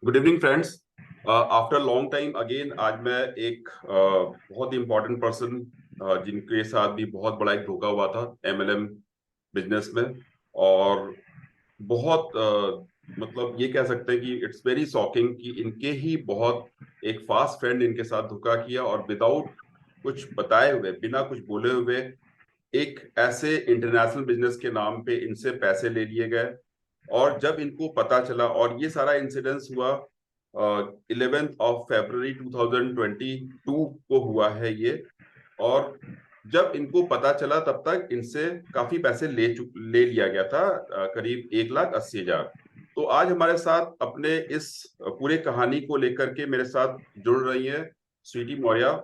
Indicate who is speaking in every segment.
Speaker 1: Good evening friends. After long time again आज मैं एक बहुत ही इम्पोर्टेंट पर्सन जिनके साथ भी बहुत बड़ा एक धोखा हुआ था एमएलएम बिजनेस में। और बहुत मतलब ये कह सकते हैं कि इट्स वेरी शॉकिंग कि इनके ही बहुत एक फास्ट फ्रेंड इनके साथ धोखा किया और विदाउट कुछ बताए हुए, बिना कुछ बोले हुए, एक ऐसे इंटरनेशनल बिजनेस के नाम पे इनसे पैसे ले लिए गए। और जब इनको पता चला, और ये सारा इंसिडेंस हुआ 11 फरवरी 2022 को हुआ है ये। और जब इनको पता चला तब तक इनसे काफी पैसे ले लिया गया था, करीब 1,80,000। तो आज हमारे साथ अपने इस पूरे कहानी को लेकर के मेरे साथ जुड़ रही है Sweety Maurya.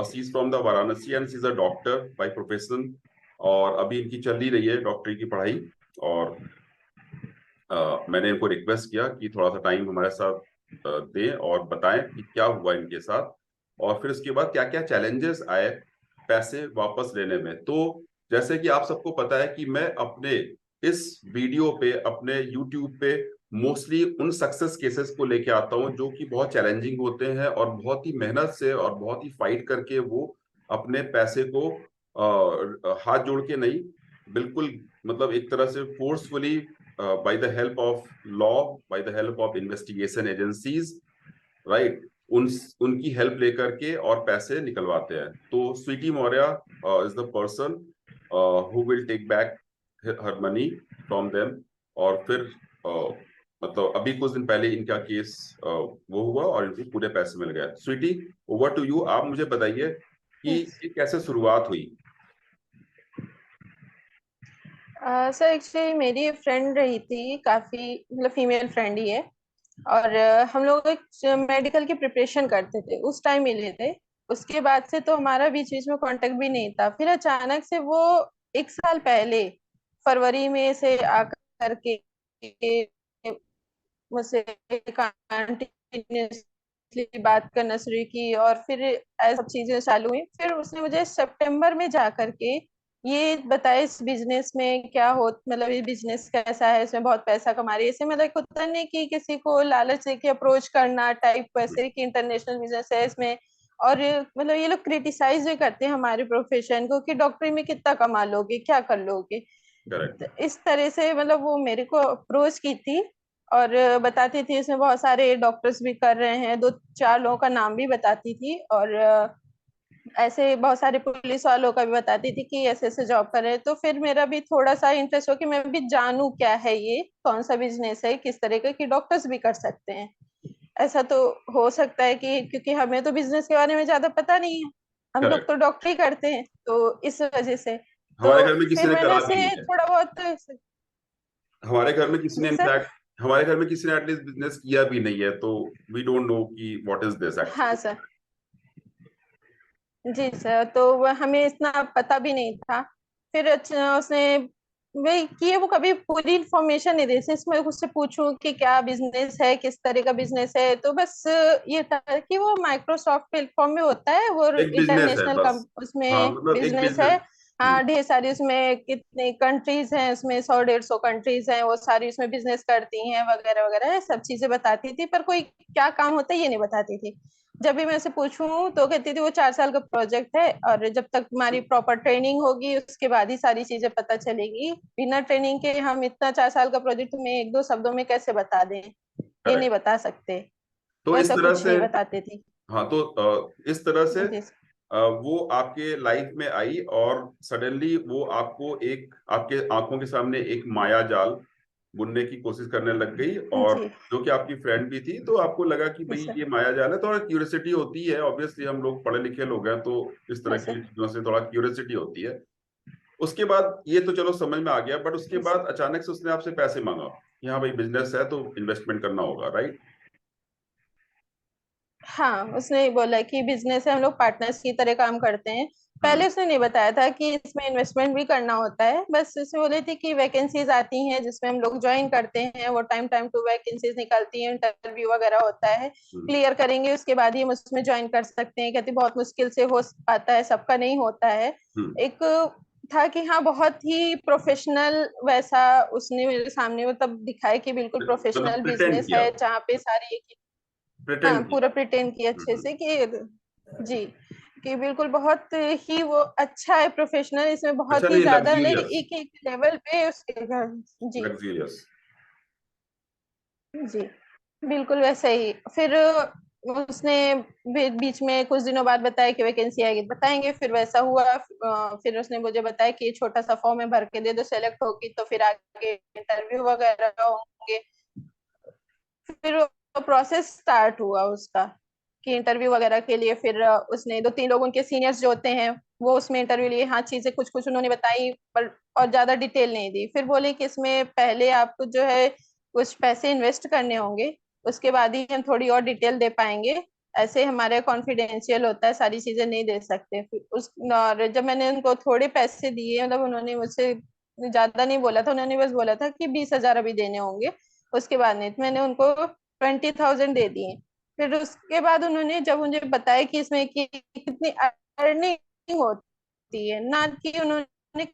Speaker 1: She is from the Varanasi and she is a doctor by profession. और अभी इनकी चल ही रही है डॉक्टरी की पढ़ाई। और मैंने इनको रिक्वेस्ट किया कि थोड़ा सा टाइम हमारे साथ दें और बताएं कि क्या हुआ इनके साथ, और फिर उसके बाद क्या क्या चैलेंजेस आए पैसे वापस लेने में। तो जैसे कि आप सबको पता है कि मैं अपने इस वीडियो पे, अपने यूट्यूब पे मोस्टली उन सक्सेस केसेस को लेके आता हूं जो कि बहुत चैलेंजिंग होते हैं और बहुत ही मेहनत से और बहुत ही फाइट करके वो अपने पैसे को हाथ जोड़ के नहीं, बिल्कुल मतलब एक तरह से forcefully, by the help of law, by the help of investigation agencies, right, उनकी हेल्प लेकर के और पैसे निकलवाते हैं। तो Sweety Maurya is the person who will take back her money from them. और फिर मतलब अभी कुछ दिन पहले इनका केस वो हुआ और इनके पूरे पैसे मिल गए। Sweety, over to you. आप मुझे बताइए कि ये कैसे शुरुआत हुई।
Speaker 2: सर एक्चुअली मेरी फ्रेंड रही थी काफी, मतलब फीमेल फ्रेंड ही है। और हम लोग एक मेडिकल की प्रिपरेशन करते थे, उस टाइम मिले थे। उसके बाद से तो हमारा बीच बीच में कांटेक्ट भी नहीं था। फिर अचानक से वो 1 साल पहले फरवरी में से आकर के मुझसे कंटिन्यूसली बात करना शुरू की, और फिर ऐसी सब चीजें चालू हुई। फिर उसने मुझे सितंबर में जा करके ये बताया इस बिजनेस में क्या हो, मतलब ये बिजनेस कैसा है, इसमें बहुत पैसा कमा रही है। ऐसे मतलब होता नहीं कि किसी को लालच देके अप्रोच करना टाइप, वैसे कि इंटरनेशनल बिजनेस है इसमें। और मतलब ये लोग क्रिटिसाइज भी करते हैं हमारे प्रोफेशन को कि डॉक्टरी में कितना कमा लोगे, क्या कर लोगे।
Speaker 1: करेक्ट।
Speaker 2: तो इस तरह से मतलब वो मेरे को अप्रोच की थी, और बताती थी इसमें बहुत सारे डॉक्टर्स भी कर रहे हैं, 2-4 लोगों का नाम भी बताती थी। और ऐसे बहुत सारे पुलिस वालों का भी बताती थी कि ऐसे ऐसे जॉब कर रहे हैं। तो फिर मेरा भी थोड़ा सा इंटरेस्ट हो कि मैं भी जानूं क्या है ये, कौन सा बिजनेस है, किस तरह का, कि डॉक्टर्स भी कर सकते हैं। ऐसा तो हो सकता है कि, क्योंकि हमें तो बिजनेस के बारे में ज्यादा पता नहीं है, हम लोग
Speaker 1: करेक्ट।
Speaker 2: तो डॉक्टरी करते हैं, तो इस वजह से। तो
Speaker 1: हमारे घर में किसी
Speaker 2: फिर
Speaker 1: ने
Speaker 2: मैंने
Speaker 1: करा भी
Speaker 2: ऐसे
Speaker 1: नहीं है।
Speaker 2: थोड़ा बहुत।
Speaker 1: हमारे घर में किसी ने
Speaker 2: जी सर।
Speaker 1: इनफैक्ट हमारे घर में किसी ने एटलीस्ट बिजनेस किया भी नहीं है, तो वी डोंट नो कि व्हाट इज दिस
Speaker 2: हाँ
Speaker 1: एक्चुअली।
Speaker 2: सर। जी सर, तो हमें इतना पता भी नहीं था। फिर उसने वही किए, वो कभी पूरी इंफॉर्मेशन नहीं दी। इसमें उससे पूछूं कि क्या बिजनेस है, किस तरह का बिजनेस है, तो बस ये था कि वो माइक्रोसॉफ्ट प्लेटफॉर्म में होता है, वो
Speaker 1: एक बिजनेस है
Speaker 2: इंटरनेशनल
Speaker 1: बस। हाँ,
Speaker 2: उसमें
Speaker 1: मतलब एक
Speaker 2: बिजनेस है।
Speaker 1: बिजनेस। हम्म।
Speaker 2: हाँ, ढेर सारी उसमें कितने कंट्रीज हैं, उसमें 100-150 कंट्रीज हैं, वो सारी उसमें बिजनेस करती हैं वगैरह वगैरह, सब चीजें बताती थी। पर कोई क्या काम होता है ये नहीं बताती थी। जब भी मैं उसे पूछूं तो कहती थी वो 4 साल का प्रोजेक्ट है, और जब तक हमारी प्रॉपर ट्रेनिंग होगी उसके बाद ही सारी चीजें पता चलेगी। बिना ट्रेनिंग के हम इतना 4 साल का प्रोजेक्ट तुम्हें 1-2 शब्दों में कैसे बता दें, ये नहीं
Speaker 1: करेक्ट।
Speaker 2: बता सकते।
Speaker 1: तो
Speaker 2: वो
Speaker 1: इस
Speaker 2: ऐसा
Speaker 1: तरह
Speaker 2: कुछ
Speaker 1: से,
Speaker 2: नहीं बताते थे।
Speaker 1: हाँ, तो इस तरह से
Speaker 2: जी।
Speaker 1: वो आपके लाइफ में आई और सडनली वो आपको एक, आपके आंखों के सामने एक माया जाल बुनने की कोशिश करने लग गई। और
Speaker 2: जी
Speaker 1: जो कि आपकी फ्रेंड भी थी, तो आपको लगा कि
Speaker 2: जी
Speaker 1: भाई
Speaker 2: सर।
Speaker 1: ये माया जाल है। थोड़ा क्यूरियोसिटी होती है, ऑब्वियसली हम लोग पढ़े लिखे लोग हैं, तो इस तरह
Speaker 2: हाँ
Speaker 1: की
Speaker 2: सर।
Speaker 1: चीजों से थोड़ा क्यूरियोसिटी होती है। उसके बाद ये तो चलो समझ में आ गया, बट उसके बाद अचानक से उसने आपसे पैसे मांगा कि हाँ भाई बिजनेस है तो इन्वेस्टमेंट करना होगा, राइट?
Speaker 2: हाँ, उसने बोला कि बिजनेस है, हम लोग पार्टनर्स की तरह काम करते हैं।
Speaker 1: हम्म।
Speaker 2: पहले उसने नहीं बताया था कि इसमें इन्वेस्टमेंट भी करना होता है, बस उसने बोले थे कि वैकेंसीज आती हैं जिसमें हम लोग ज्वाइन करते हैं, वो टाइम टाइम टू वैकेंसीज निकलती हैं, इंटरव्यू वगैरह होता है,
Speaker 1: हम्म।
Speaker 2: क्लियर करेंगे उसके बाद ही हम उसमें ज्वाइन कर सकते हैं। कहती बहुत मुश्किल से हो पाता है, सबका नहीं होता है।
Speaker 1: हम्म।
Speaker 2: एक था कि हाँ, बहुत ही प्रोफेशनल वैसा उसने मेरे सामने मतलब दिखाया कि बिल्कुल
Speaker 1: मतलब
Speaker 2: प्रोफेशनल
Speaker 1: प्रिटेंड
Speaker 2: बिजनेस
Speaker 1: किया।
Speaker 2: है, जहाँ पे सारी
Speaker 1: प्रिटेंड
Speaker 2: हाँ,
Speaker 1: किया।
Speaker 2: पूरा प्रिटेंड किया अच्छे से कि जी, कि बिल्कुल बहुत ही वो अच्छा है प्रोफेशनल, इसमें
Speaker 1: अच्छा,
Speaker 2: बहुत ही
Speaker 1: नहीं,
Speaker 2: ज्यादा नहीं,
Speaker 1: लग्जूरियस।
Speaker 2: एक एक लेवल पे उसके घर। जी
Speaker 1: लग्जूरियस।
Speaker 2: जी, बिल्कुल वैसे ही। फिर उसने बीच में कुछ दिनों बाद बताया कि वैकेंसी आएगी तो बताएंगे, फिर वैसा हुआ। फिर उसने मुझे बताया कि ये छोटा सा फॉर्म है, भर के दे दो, सेलेक्ट होगी तो फिर आगे इंटरव्यू वगैरह होंगे। फिर प्रोसेस स्टार्ट हुआ उसका कि इंटरव्यू वगैरह के लिए। फिर उसने दो तीन लोग उनके सीनियर्स जो होते हैं वो उसमें इंटरव्यू लिए। हाँ, चीजें कुछ कुछ उन्होंने बताई पर और ज्यादा डिटेल नहीं दी। फिर बोले कि इसमें पहले आपको जो है कुछ पैसे इन्वेस्ट करने होंगे, उसके बाद ही हम थोड़ी और डिटेल दे पाएंगे। ऐसे हमारे कॉन्फिडेंशियल होता है, सारी चीजें नहीं दे सकते। फिर उस और जब मैंने उनको थोड़े पैसे दिए, मतलब उन्होंने मुझसे ज्यादा नहीं बोला था, उन्होंने बस बोला था कि 20,000 अभी देने होंगे, उसके बाद नहीं। तो मैंने उनको 20,000 दे दिए। फिर उसके बाद उन्होंने जब मुझे बताया कि इसमें कि कितनी अर्निंग होती है, ना कि उन्होंने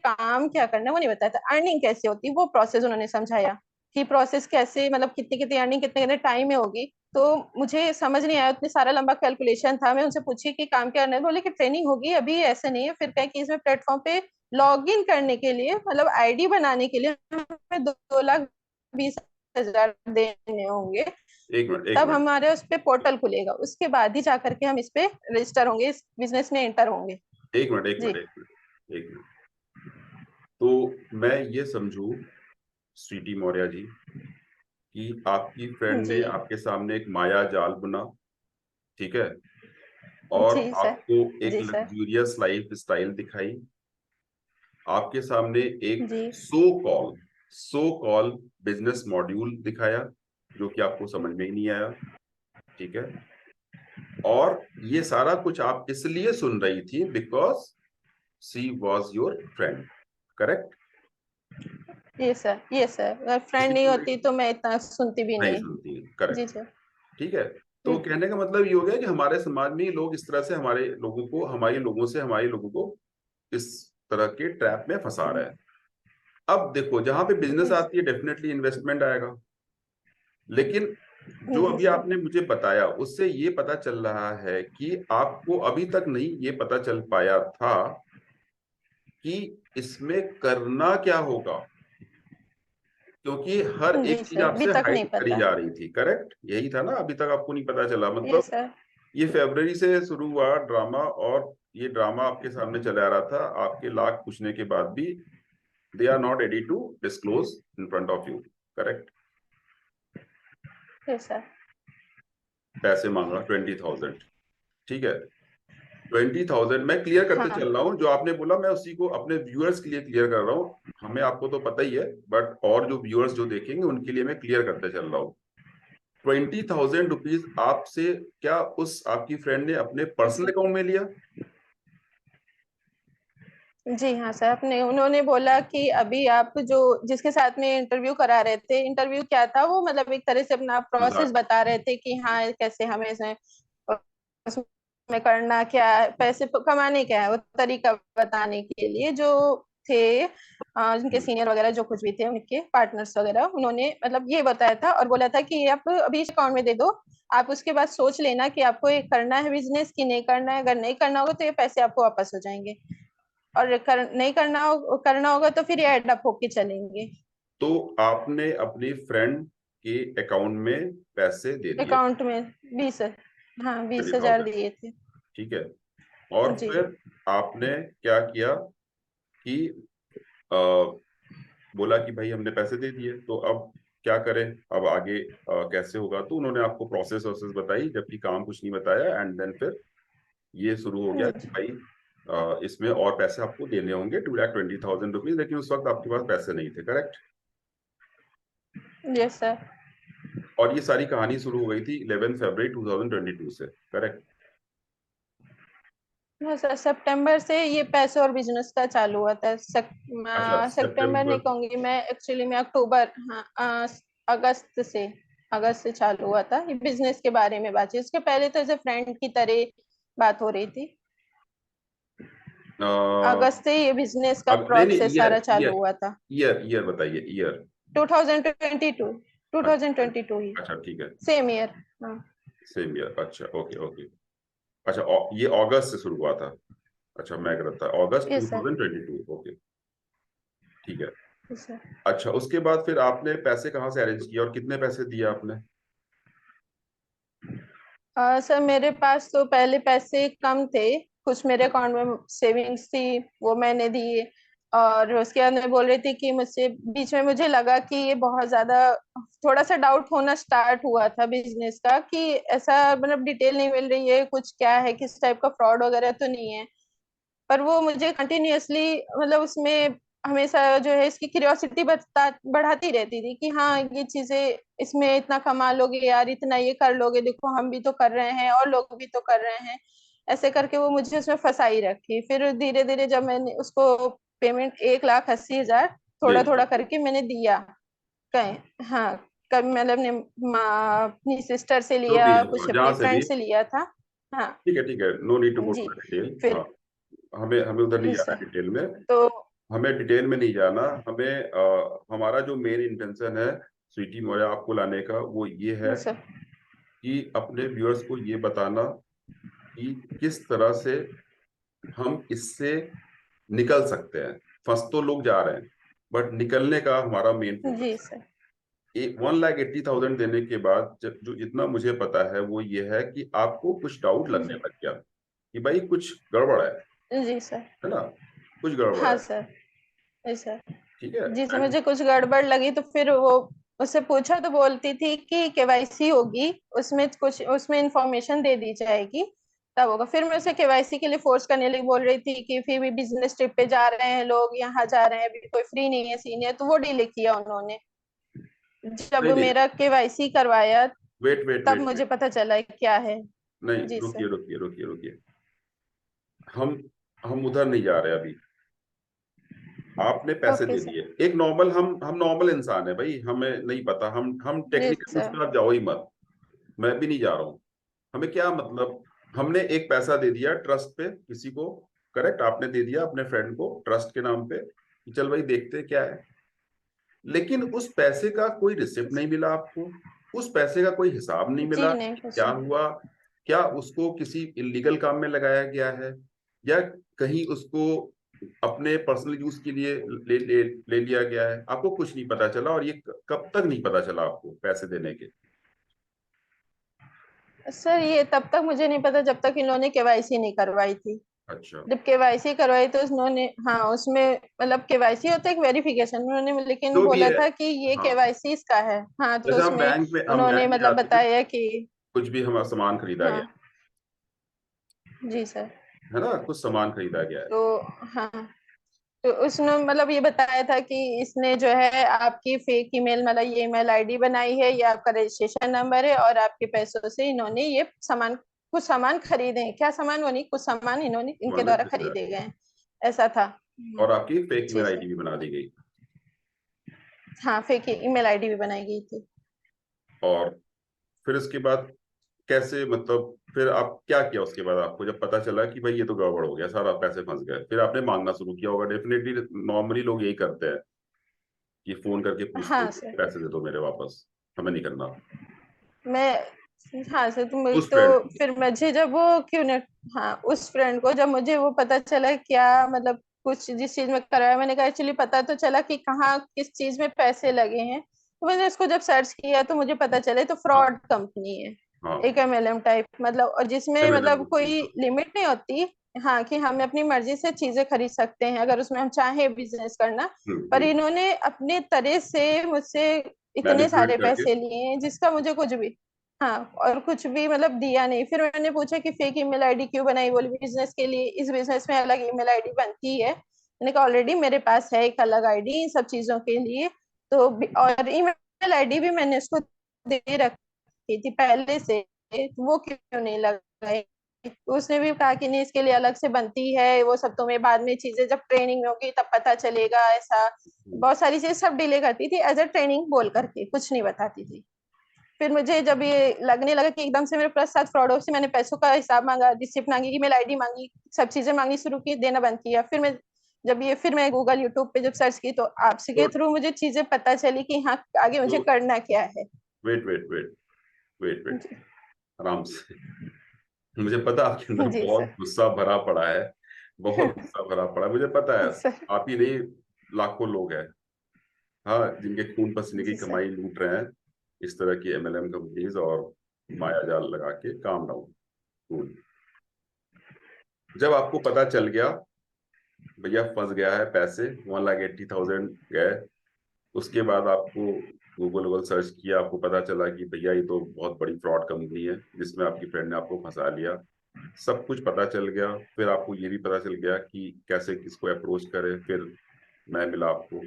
Speaker 2: काम क्या करना है वो नहीं बताया था, अर्निंग कैसे होती है वो प्रोसेस उन्होंने समझाया कि प्रोसेस कैसे, मतलब कितनी कितनी अर्निंग कितने कितने टाइम में होगी। तो मुझे समझ नहीं आया, उतने सारा लंबा कैलकुलेशन था। मैं उनसे पूछी कि काम क्या करना है, बोले कि ट्रेनिंग होगी, अभी ऐसे नहीं है। फिर कहे कि इसमें प्लेटफॉर्म पे लॉग इन करने के लिए, मतलब आईडी बनाने के लिए हमें 2,20,000 देने होंगे,
Speaker 1: एक मिनट, एक
Speaker 2: तब
Speaker 1: मिनट,
Speaker 2: हमारे उस पे पोर्टल खुलेगा, उसके बाद ही जाकर के हम इस पे रजिस्टर होंगे, इस बिजनेस में एंटर होंगे।
Speaker 1: एक मिनट, एक
Speaker 2: जी
Speaker 1: मिनट, एक मिनट, एक मिनट। तो मैं ये समझू, स्वीटी मौर्य जी, कि आपकी फ्रेंड
Speaker 2: जी
Speaker 1: ने आपके सामने एक माया जाल बुना, ठीक है, और
Speaker 2: जी सर।
Speaker 1: आपको एक
Speaker 2: जी सर।
Speaker 1: लग्जूरियस लाइफ स्टाइल दिखाई, आपके सामने एक
Speaker 2: जी
Speaker 1: सो कॉल बिजनेस मॉड्यूल दिखाया जो कि आपको समझ में ही नहीं आया, ठीक है, और ये सारा कुछ आप इसलिए सुन रही थी because she was your friend, correct?
Speaker 2: ये सर, ये सर, अगर फ्रेंड
Speaker 1: किसी
Speaker 2: नहीं
Speaker 1: को
Speaker 2: होती तो मैं इतना सुनती भी
Speaker 1: नहीं
Speaker 2: नहीं।
Speaker 1: सुनती,
Speaker 2: जी
Speaker 1: करेक्ट।
Speaker 2: सर।
Speaker 1: ठीक है। तो
Speaker 2: हम्म।
Speaker 1: कहने का मतलब ये हो गया कि हमारे समाज में ही लोग इस तरह से हमारे लोगों को इस तरह के ट्रैप में फंसा रहे हैं। अब देखो, जहां पे बिजनेस
Speaker 2: जी
Speaker 1: आती है डेफिनेटली इन्वेस्टमेंट आएगा, लेकिन जो
Speaker 2: जी
Speaker 1: अभी
Speaker 2: सर।
Speaker 1: आपने मुझे बताया उससे ये पता चल रहा है कि आपको अभी तक नहीं ये पता चल पाया था कि इसमें करना क्या होगा, क्योंकि हर
Speaker 2: जी
Speaker 1: एक चीज
Speaker 2: सर, अभी
Speaker 1: आपसे
Speaker 2: तक नहीं
Speaker 1: हाइड करी
Speaker 2: पता।
Speaker 1: जा रही थी, करेक्ट? यही था ना, अभी तक आपको नहीं पता चला
Speaker 2: ये
Speaker 1: मतलब।
Speaker 2: सर।
Speaker 1: ये फरवरी से शुरू हुआ ड्रामा, और ये ड्रामा आपके सामने चला आ रहा था, आपके लाख पूछने के बाद भी they are not ready to disclose in front of you, correct?
Speaker 2: ये सर।
Speaker 1: पैसे मांगा 20,000, ठीक है। 20,000 मैं क्लियर करते
Speaker 2: हाँ।
Speaker 1: चल रहा हूँ, जो आपने बोला मैं उसी को अपने व्यूअर्स के लिए क्लियर कर रहा हूँ। हमें आपको तो पता ही है, बट और जो व्यूअर्स जो देखेंगे उनके लिए मैं क्लियर करते चल रहा हूँ। 20,000 रुपीज आपसे क्या उस आपकी फ्रेंड ने अपने पर्सनल
Speaker 2: जी।
Speaker 1: अकाउंट में लिया?
Speaker 2: जी हाँ सर, अपने उन्होंने बोला कि अभी आप जो जिसके साथ में इंटरव्यू करा रहे थे, इंटरव्यू क्या था वो, मतलब एक तरह से अपना प्रोसेस
Speaker 1: मजाक।
Speaker 2: बता रहे थे कि हाँ कैसे हमें इसमें उसमें करना क्या है, पैसे कमाने क्या है, वो तरीका बताने के लिए जो थे जिनके
Speaker 1: हम्म।
Speaker 2: सीनियर वगैरह जो कुछ भी थे, उनके पार्टनर्स वगैरह, उन्होंने मतलब ये बताया था और बोला था कि ये आप अभी इस अकाउंट में दे दो, आप उसके बाद सोच लेना कि आपको ये करना है बिजनेस कि नहीं करना है। अगर नहीं करना होगा तो ये पैसे आपको वापस हो जाएंगे, और नहीं करना होगा तो फिर ये एडअप होके चलेंगे।
Speaker 1: तो आपने अपनी फ्रेंड के अकाउंट में पैसे दे दिए,
Speaker 2: अकाउंट में 20, हाँ, बीस
Speaker 1: 20,000,
Speaker 2: हजार दिए थे।
Speaker 1: ठीक है। और
Speaker 2: जी
Speaker 1: फिर आपने क्या किया कि आ, बोला कि भाई हमने पैसे दे दिए, तो अब क्या करें, अब आगे कैसे होगा? तो उन्होंने आपको प्रोसेस वोसेस बताई, जबकि काम कुछ नहीं बताया, एंड देन फिर ये शुरू हो गया कि भाई इसमें और पैसे आपको देने होंगे 2,20,000 रुपीज, लेकिन उस वक्त आपके पास पैसे नहीं थे, करेक्ट?
Speaker 2: Yes sir.
Speaker 1: और ये सारी कहानी शुरू हो गई थी 11 फरवरी 2022 से, करेक्ट?
Speaker 2: हाँ सर, सितंबर से ये पैसे और बिजनेस का चालू हुआ था।
Speaker 1: अच्छा,
Speaker 2: सितंबर नहीं
Speaker 1: सितंबर।
Speaker 2: कहूंगी मैं, एक्चुअली मैं अक्टूबर, हाँ, अगस्त से, अगस्त से चालू हुआ था ये बिजनेस के बारे में बातचीत। इसके पहले तो ऐसे फ्रेंड की तरह बात हो रही थी। अगस्त से ये बिजनेस का
Speaker 1: अब नहीं नहीं,
Speaker 2: प्रोसेस
Speaker 1: ईयर
Speaker 2: सारा चालू
Speaker 1: ईयर
Speaker 2: हुआ था।
Speaker 1: ईयर ईयर बताइए, ईयर।
Speaker 2: 2022, 2022 ही,
Speaker 1: अच्छा, ठीक है।
Speaker 2: Same year. हाँ।
Speaker 1: सेम ईयर, अच्छा, ओके ओके। अच्छा, ये अगस्त से शुरू हुआ था। अच्छा, मैं गलत था, अगस्त
Speaker 2: यस सर।
Speaker 1: 2022, ओके, ठीक है।
Speaker 2: Yes sir.
Speaker 1: अच्छा, उसके बाद फिर आपने पैसे कहाँ से अरेंज किया और कितने पैसे दिए आपने?
Speaker 2: सर मेरे पास तो पहले पैसे कम थे, कुछ मेरे अकाउंट में सेविंग्स थी, वो मैंने दी। और उसके बाद मैं बोल रही थी कि मुझसे बीच में मुझे लगा कि ये बहुत ज्यादा, थोड़ा सा डाउट होना स्टार्ट हुआ था बिजनेस का, कि ऐसा मतलब डिटेल नहीं मिल रही है कुछ, क्या है, किस टाइप का फ्रॉड वगैरह तो नहीं है। पर वो मुझे कंटिन्यूअसली मतलब उसमें हमेशा जो है इसकी क्यूरियोसिटी बढ़ाती रहती थी कि हाँ ये चीजें, इसमें इतना कमा लोगे यार, इतना ये कर लोगे, देखो हम भी तो कर रहे हैं और लोग भी तो कर रहे हैं। ऐसे करके वो मुझे उसमें फंसाई रखी। फिर धीरे धीरे जब मैंने उसको पेमेंट 1,80,000
Speaker 1: दे
Speaker 2: थोड़ा थोड़ा
Speaker 1: दिया।
Speaker 2: करके मैंने दिया। कहीं हाँ, कभी मतलब ने अपनी सिस्टर से
Speaker 1: जो भी
Speaker 2: लिया,
Speaker 1: है,
Speaker 2: कुछ
Speaker 1: जहां
Speaker 2: अपने
Speaker 1: से भी।
Speaker 2: फ्रेंड से लिया था। हाँ
Speaker 1: ठीक है ठीक है, no need to go
Speaker 2: ji.
Speaker 1: To detail. हाँ,
Speaker 2: फिर
Speaker 1: हमें हमें उधर नहीं
Speaker 2: यस
Speaker 1: जाना
Speaker 2: सर।
Speaker 1: डिटेल में।
Speaker 2: तो
Speaker 1: हमें डिटेल में नहीं जाना। हमें हमारा जो मेन इंटेंशन है स्वीटी मोया आपको लाने का, वो ये है
Speaker 2: यस सर।
Speaker 1: कि अपने व्यूअर्स को ये बताना कि किस तरह से हम इससे निकल सकते हैं। फंस तो लोग जा रहे हैं, बट निकलने का हमारा मेन
Speaker 2: जी
Speaker 1: फोकस है।
Speaker 2: सर।
Speaker 1: 1,80,000 देने के बाद जो जितना मुझे पता है वो ये है कि आपको कुछ डाउट लगने
Speaker 2: जी।
Speaker 1: लग गया कि भाई कुछ गड़बड़
Speaker 2: जी सर।
Speaker 1: है ना, कुछ गड़बड़
Speaker 2: हाँ
Speaker 1: है।
Speaker 2: सर। जी सर।
Speaker 1: ठीक है।
Speaker 2: जी सर,
Speaker 1: एंड
Speaker 2: मुझे कुछ गड़बड़ लगी तो फिर वो उससे पूछा तो बोलती थी कि केवाईसी होगी, उसमें कुछ उसमें इंफॉर्मेशन दे दी जाएगी, तब होगा। फिर मैं उसे केवाईसी के लिए फोर्स करने लगी, बोल रही थी कि फिर भी बिजनेस ट्रिप पे जा रहे हैं लोग, यहाँ जा रहे हैं, अभी कोई फ्री नहीं है सीन है, तो वो डिले किया उन्होंने। जब
Speaker 1: नहीं नहीं,
Speaker 2: मेरा केवाईसी करवाया
Speaker 1: वेट वेट
Speaker 2: तब
Speaker 1: वेट
Speaker 2: मुझे
Speaker 1: वेट,
Speaker 2: पता चला क्या है।
Speaker 1: नहीं,
Speaker 2: जी
Speaker 1: रुकिए
Speaker 2: सर।
Speaker 1: रुकिए रुकिए रुकिए। हम हम उधर नहीं जा रहे अभी। आपने पैसे
Speaker 2: ओके
Speaker 1: दे
Speaker 2: सर।
Speaker 1: दिए, एक नॉर्मल, हम नॉर्मल इंसान है भाई, हमें नहीं पता, हम
Speaker 2: जी
Speaker 1: टेक्निकल उस
Speaker 2: सर।
Speaker 1: पर आप जाओ ही मत। मैं भी नहीं जा रहा हूँ। हमें क्या मतलब, हमने एक पैसा दे दिया ट्रस्ट पे किसी को, करेक्ट, आपने दे दिया अपने फ्रेंड को ट्रस्ट के नाम पे कि चल भाई देखते हैं क्या है। लेकिन उस पैसे का कोई रिसिप्ट नहीं मिला आपको, उस पैसे का कोई हिसाब नहीं
Speaker 2: जी
Speaker 1: मिला
Speaker 2: नहीं,
Speaker 1: कि
Speaker 2: कुछ
Speaker 1: क्या
Speaker 2: नहीं।
Speaker 1: हुआ। क्या उसको किसी इलीगल काम में लगाया गया है, या कहीं उसको अपने पर्सनल यूज के लिए ले लिया गया है, आपको कुछ नहीं पता चला। और ये कब तक नहीं पता चला आपको पैसे देने के?
Speaker 2: सर ये तब तक मुझे नहीं पता जब तक इन्होंने केवाईसी नहीं करवाई थी।
Speaker 1: अच्छा,
Speaker 2: जब केवाईसी करवाई तो उन्होंने, हाँ उसमें मतलब केवाईसी होता है एक वेरिफिकेशन, उन्होंने लेकिन
Speaker 1: जो भी
Speaker 2: बोला
Speaker 1: है।
Speaker 2: था कि ये
Speaker 1: हाँ,
Speaker 2: केवाईसी इसका है। हाँ तो
Speaker 1: जैसे
Speaker 2: उसमें
Speaker 1: हम
Speaker 2: उन्होंने
Speaker 1: बैंक में
Speaker 2: मतलब
Speaker 1: जाते हैं,
Speaker 2: बताया कि
Speaker 1: कुछ भी हमारा सामान खरीदा गया,
Speaker 2: हाँ। जी सर।
Speaker 1: है ना, कुछ सामान खरीदा गया है।
Speaker 2: तो हाँ, तो उसने मतलब ये बताया था कि इसने जो है आपकी फेक ईमेल, मतलब ये ईमेल आईडी बनाई है, ये आपका रजिस्ट्रेशन नंबर है, और आपके पैसों से इन्होंने ये सामान, कुछ सामान खरीदे हैं, क्या सामान वो नहीं, कुछ सामान इन्होंने इनके
Speaker 1: सामान
Speaker 2: द्वारा
Speaker 1: खरीदा,
Speaker 2: खरीदे गए हैं। ऐसा था।
Speaker 1: और आपकी फेक ईमेल
Speaker 2: जी
Speaker 1: आईडी
Speaker 2: सर।
Speaker 1: भी बना दी गई।
Speaker 2: हाँ फेक ईमेल आईडी भी बनाई गई थी।
Speaker 1: और फिर उसके बाद कैसे, मतलब फिर आप क्या किया उसके बाद, आपको जब पता चला कि भाई ये तो गड़बड़ हो गया, सारा पैसे फंस गए, फिर आपने मांगना शुरू किया होगा डेफिनेटली। नॉर्मली लोग यही करते हैं कि फोन करके पूछते
Speaker 2: हाँ
Speaker 1: हैं
Speaker 2: सर।
Speaker 1: पैसे दे दो मेरे वापस, हमें नहीं करना।
Speaker 2: मैं हाँ सर,
Speaker 1: उस
Speaker 2: तो
Speaker 1: फ्रेंड
Speaker 2: फिर मुझे जब वो क्यों न, हाँ उस फ्रेंड को जब मुझे वो पता चला क्या मतलब कुछ जिस चीज में कराया, मैंने कहा एक्चुअली पता तो चला कि कहाँ किस चीज में पैसे लगे हैं, तो मैंने उसको जब सर्च किया तो मुझे पता चला तो
Speaker 1: हाँ
Speaker 2: फ्रॉड कंपनी है।
Speaker 1: हाँ,
Speaker 2: एक एमएलएम टाइप मतलब, और जिसमें
Speaker 1: एमएलएम
Speaker 2: मतलब
Speaker 1: कंपनी,
Speaker 2: कोई
Speaker 1: हाँ।
Speaker 2: लिमिट नहीं होती। हाँ कि हम अपनी मर्जी से चीजें खरीद सकते हैं अगर उसमें हम चाहें बिजनेस करना। पर
Speaker 1: हम्म।
Speaker 2: इन्होंने अपने तरह से मुझसे इतने
Speaker 1: मैनिपुलेट
Speaker 2: सारे
Speaker 1: करके।
Speaker 2: पैसे लिए हैं जिसका मुझे कुछ भी, हाँ और कुछ भी मतलब दिया नहीं। फिर मैंने पूछा कि फेक ईमेल आईडी क्यों बनाई, बोली बिजनेस के लिए, इस बिजनेस में अलग ईमेल आईडी बनती है। मैंने कहा ऑलरेडी मेरे पास है एक अलग आईडी इन सब चीजों के लिए। तो और ईमेल आईडी भी मैंने उसको दे रखी थी पहले से, तो वो क्यों नहीं लगाई। तो उसने भी कहा कि नहीं इसके लिए अलग से बनती है, वो सब तुम्हें बाद में चीजें जब ट्रेनिंग में होगी तब पता चलेगा, ऐसा बहुत सारी चीजें सब डिले करती थी एज अ ट्रेनिंग बोल करके, कुछ नहीं बताती थी। फिर मुझे जब ये लगने लगा कि एकदम से मेरे प्लस साथ फ्रॉड हो, से मैंने पैसों का हिसाब मांगा, रिसिप्ट मांगी, ईमेल आईडी मांगी, सब चीजें मांगनी शुरू की, देना बंद किया। फिर मैं जब ये फिर मैं गूगल यूट्यूब पे जब सर्च की तो आपसे के
Speaker 1: तो
Speaker 2: थ्रू मुझे चीजें पता चली कि हाँ आगे
Speaker 1: तो
Speaker 2: मुझे करना क्या है।
Speaker 1: Wait wait wait wait wait,
Speaker 2: जी।
Speaker 1: आराम से। मुझे पता आपके अंदर
Speaker 2: जी
Speaker 1: बहुत
Speaker 2: सर।
Speaker 1: गुस्सा भरा पड़ा है, बहुत गुस्सा भरा पड़ा है, मुझे पता है।
Speaker 2: सर।
Speaker 1: आप ही नहीं, लाखों लोग हैं, हाँ, जिनके खून पसीने की
Speaker 2: जी सर।
Speaker 1: कमाई लूट रहे हैं इस तरह की एमएलएम कंपनीज और माया जाल लगा के। Calm down, cool. जब आपको पता चल गया भैया फंस गया है, पैसे 1,80,000 गए, उसके बाद आपको गूगल वूगल सर्च किया, आपको पता चला कि भैया ये तो बहुत बड़ी फ्रॉड कंपनी है जिसमें आपकी फ्रेंड ने आपको फंसा लिया। सब कुछ पता चल गया, फिर आपको ये भी पता चल गया कि कैसे किसको अप्रोच करें। फिर मैं मिला आपको,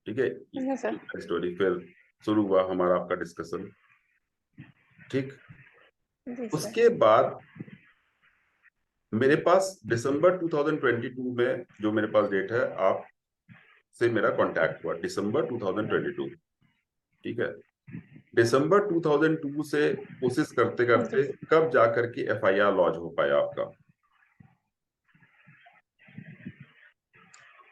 Speaker 1: ठीक है,
Speaker 2: जी सर।
Speaker 1: स्टोरी। फिर शुरू हुआ हमारा आपका डिस्कशन, ठीक।
Speaker 2: जी सर।
Speaker 1: उसके बाद मेरे पास दिसंबर 2022 में, जो मेरे पास डेट है, आप से मेरा कांटेक्ट हुआ दिसंबर 2022, ठीक है। दिसंबर 2002 से कोशिश करते
Speaker 2: जी
Speaker 1: करते कब जाकर के एफआईआर लॉन्च हो पाया आपका?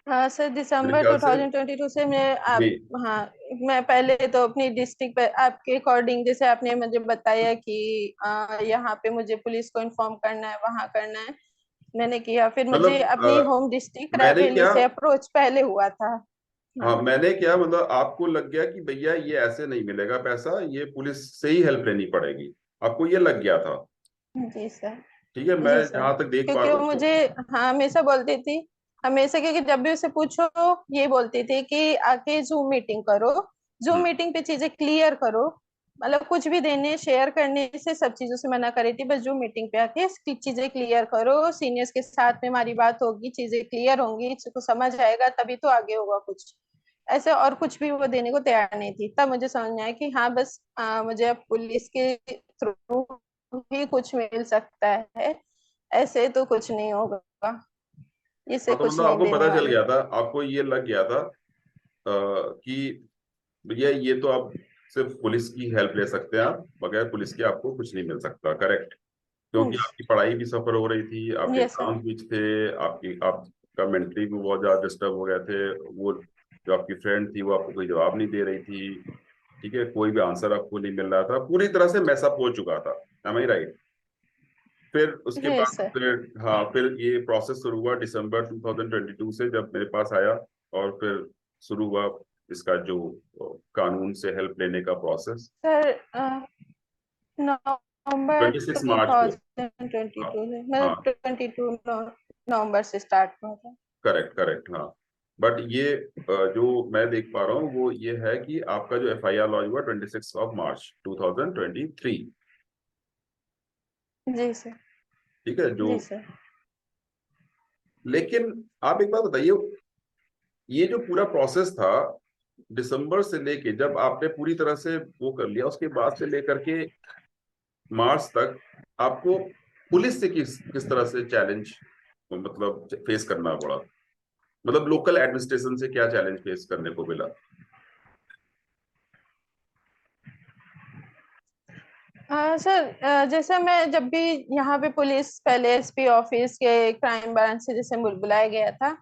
Speaker 2: हाँ सर,
Speaker 1: मेरे
Speaker 2: दिसंबर
Speaker 1: ख्याल से
Speaker 2: 2022 से मैं आप,
Speaker 1: मई।
Speaker 2: हाँ, मैं पहले तो अपनी डिस्ट्रिक्ट पे आपके अकॉर्डिंग, जैसे आपने मुझे बताया कि यहाँ पे मुझे पुलिस को इन्फॉर्म करना है, वहाँ करना है, मैंने किया। फिर मुझे
Speaker 1: मतलब
Speaker 2: अपनी होम डिस्ट्रिक्ट
Speaker 1: मैंने
Speaker 2: रायबरेली
Speaker 1: क्या,
Speaker 2: से अप्रोच पहले हुआ था।
Speaker 1: हाँ,
Speaker 2: हाँ।
Speaker 1: मैंने क्या, मतलब आपको लग गया कि भैया ये ऐसे नहीं मिलेगा पैसा, ये पुलिस से ही हेल्प लेनी पड़ेगी, आपको ये लग गया था?
Speaker 2: जी सर।
Speaker 1: ठीक है, मैं
Speaker 2: जी सर।
Speaker 1: जहां तक देख पा
Speaker 2: क्योंकि
Speaker 1: रहा
Speaker 2: वो
Speaker 1: हूँ तो।
Speaker 2: मुझे, हाँ, हमेशा बोलती थी, हमेशा, क्योंकि जब भी उसे पूछो ये बोलती थी कि आके जूम मीटिंग करो, जूम
Speaker 1: हम्म,
Speaker 2: मीटिंग पे चीजें क्लियर करो। मतलब कुछ भी देने शेयर करने से सब चीजों से मना कर रही थी, बस जूम मीटिंग पे आके चीजें क्लियर करो, सीनियर्स के साथ में हमारी बात होगी, चीजें क्लियर होंगी, को समझ आएगा, तभी तो आगे होगा कुछ। ऐसे और कुछ भी वो देने को तैयार नहीं थी। तब मुझे समझ में आया कि हाँ बस मुझे अब पुलिस के थ्रू ही कुछ मिल सकता है, ऐसे तो कुछ नहीं होगा, इससे
Speaker 1: हाँ, तो
Speaker 2: कुछ
Speaker 1: मतलब
Speaker 2: नहीं
Speaker 1: आपको
Speaker 2: देने
Speaker 1: पता चल
Speaker 2: वाले।
Speaker 1: गया था, आपको ये लग गया था कि भैया ये तो आप सिर्फ पुलिस की हेल्प ले सकते हैं, आप बगैर पुलिस के आपको कुछ नहीं मिल सकता, करेक्ट? क्योंकि आपकी पढ़ाई भी सफर हो रही थी, आपके
Speaker 2: यस सर।
Speaker 1: एग्जाम्स भी थे, आपका मेंटली भी बहुत ज्यादा डिस्टर्ब हो गए थे। वो जो आपकी फ्रेंड थी वो आपको कोई जवाब नहीं दे रही थी, ठीक है, कोई भी आंसर आपको नहीं मिल रहा था, पूरी तरह से मैसअप हो चुका था। M I right? फिर उसके बाद
Speaker 2: यस सर।
Speaker 1: फिर, हाँ, फिर ये प्रोसेस शुरू हुआ दिसंबर 2022 से, जब मेरे पास आया। और फिर शुरू हुआ इसका जो कानून से हेल्प लेने का प्रोसेस।
Speaker 2: सर नवंबर
Speaker 1: 26 मार्च को।
Speaker 2: 2022
Speaker 1: हाँ,
Speaker 2: से,
Speaker 1: हाँ,
Speaker 2: मतलब 22 नवंबर से स्टार्ट हुआ था।
Speaker 1: करेक्ट करेक्ट, हाँ। बट ये जो मैं देख पा रहा हूँ वो ये है कि आपका जो एफआईआर लॉन्च हुआ 26 मार्च 2023,
Speaker 2: जी सर।
Speaker 1: ठीक है, जो।
Speaker 2: जी सर।
Speaker 1: लेकिन आप एक बात बताइए, ये जो पूरा प्रोसेस था दिसंबर से लेके, जब आपने पूरी तरह से वो कर लिया, उसके बाद से लेकर के मार्च तक आपको पुलिस से किस किस तरह से चैलेंज, मतलब फेस करना पड़ा? मतलब लोकल एडमिनिस्ट्रेशन से क्या चैलेंज फेस करने को मिला?
Speaker 2: हाँ सर, जैसा मैं जब भी यहाँ पे पुलिस, पहले एसपी ऑफिस के क्राइम ब्रांच से जैसे बुलाया गया था,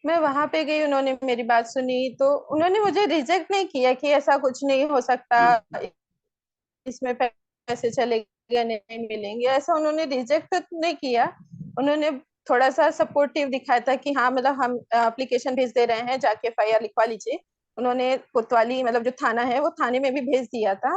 Speaker 2: मैं वहां पे गई, उन्होंने मेरी बात सुनी, तो उन्होंने मुझे रिजेक्ट नहीं किया कि ऐसा कुछ नहीं हो सकता,
Speaker 1: हम्म,
Speaker 2: इसमें पैसे चलेंगे नहीं मिलेंगे, ऐसा उन्होंने रिजेक्ट नहीं किया। उन्होंने थोड़ा सा सपोर्टिव दिखाया था कि हाँ, मतलब हम एप्लीकेशन भेज दे रहे हैं, जाके एफआईआर लिखवा लीजिए। उन्होंने कोतवाली, मतलब जो थाना है, वो थाने में भी भेज दिया था।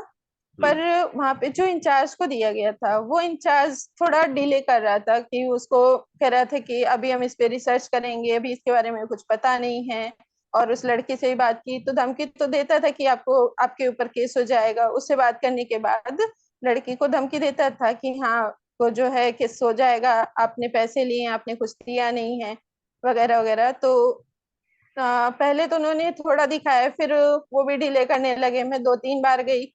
Speaker 2: पर
Speaker 1: हम्म।
Speaker 2: वहां पे जो इंचार्ज को दिया गया था, वो इंचार्ज थोड़ा डिले कर रहा था, कि उसको कह रहा था कि अभी हम इस पे रिसर्च करेंगे, अभी इसके बारे में कुछ पता नहीं है। और उस लड़की से भी बात की तो धमकी तो देता था कि आपको, आपके ऊपर केस हो जाएगा। उससे बात करने के बाद लड़की को धमकी देता था कि हाँ, वो जो है केस हो जाएगा, आपने पैसे लिए, आपने कुछ दिया नहीं है, वगैरह वगैरह। तो पहले तो उन्होंने थोड़ा दिखाया, फिर वो भी डिले करने लगे। मैं 2-3 बार गई,